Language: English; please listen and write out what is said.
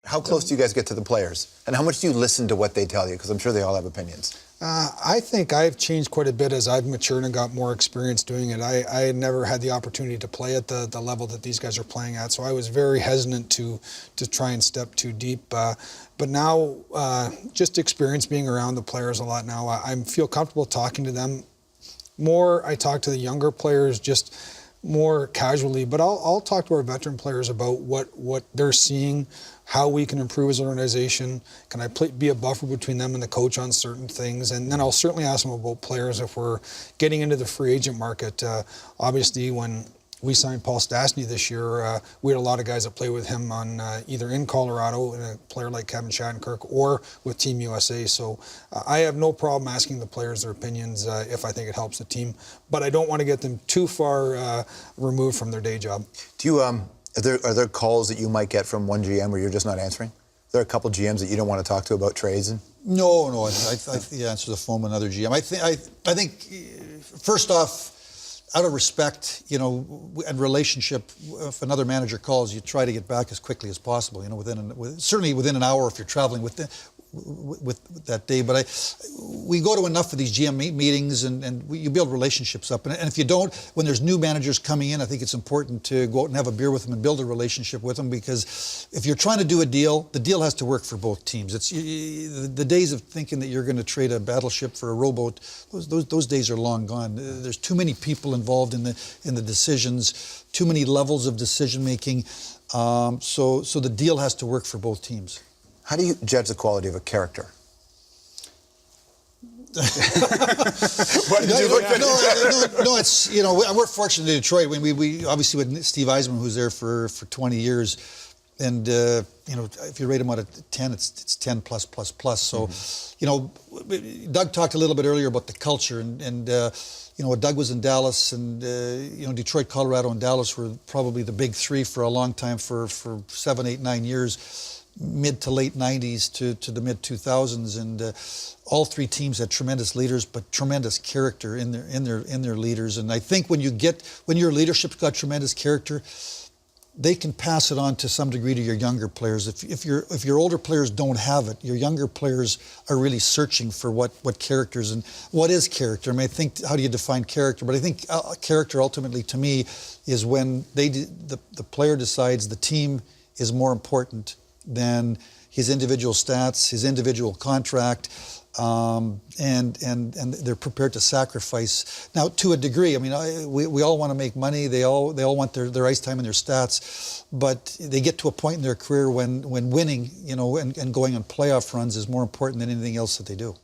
How close do you guys get to the players? And how much do you listen to what they tell you? Because I'm sure they all have opinions. I think I've changed quite a bit as I've matured and got more experience doing it. I had never had the opportunity to play at the level that these guys are playing at, so I was very hesitant to try and step too deep. But now, just experience being around the players a lot now, I feel comfortable talking to them more. I talk to the younger players just more casually, but I'll talk to our veteran players about what they're seeing, how we can improve as an organization. Can I be a buffer between them and the coach on certain things? And then I'll certainly ask them about players if we're getting into the free agent market. Obviously, when we signed Paul Stastny this year, we had a lot of guys that play with him on either in Colorado, and a player like Kevin Shattenkirk, or with Team USA. So I have no problem asking the players their opinions if I think it helps the team. But I don't want to get them too far removed from their day job. Do you, are there calls that you might get from one GM where you're just not answering? Are there a couple GMs that you don't want to talk to about trades? No. I answer the phone with another GM. I think first off, out of respect, and relationship, if another manager calls, you try to get back as quickly as possible. Certainly within an hour if you're traveling with that day. But we go to enough of these GM meetings, and you build relationships up. And if you don't, when there's new managers coming in, I think it's important to go out and have a beer with them and build a relationship with them, because if you're trying to do a deal, the deal has to work for both teams. It's the days of thinking that you're going to trade a battleship for a rowboat. Those days are long gone. There's too many people involved in the decisions, too many levels of decision making. So the deal has to work for both teams. How do you judge the quality of a character? No, it's, we're fortunate in Detroit. We obviously with Steve Yzerman, who's there for 20 years, and if you rate him out of 10, it's 10 plus. So, Doug talked a little bit earlier about the culture, and Doug was in Dallas, and Detroit, Colorado, and Dallas were probably the big three for a long time, for 7, 8, 9 years. Mid to late 90s to the mid 2000s, and all three teams had tremendous leaders, but tremendous character in their leaders. And I think when your leadership's got tremendous character, they can pass it on to some degree to your younger players. If your older players don't have it, your younger players are really searching for what characters and what is character. I mean, I think, how do you define character? But I think character ultimately, to me, is when the player decides the team is more important than his individual stats, his individual contract, and they're prepared to sacrifice. Now, to a degree, I mean, we all want to make money. They all want their ice time and their stats, but they get to a point in their career when winning, and going on playoff runs is more important than anything else that they do.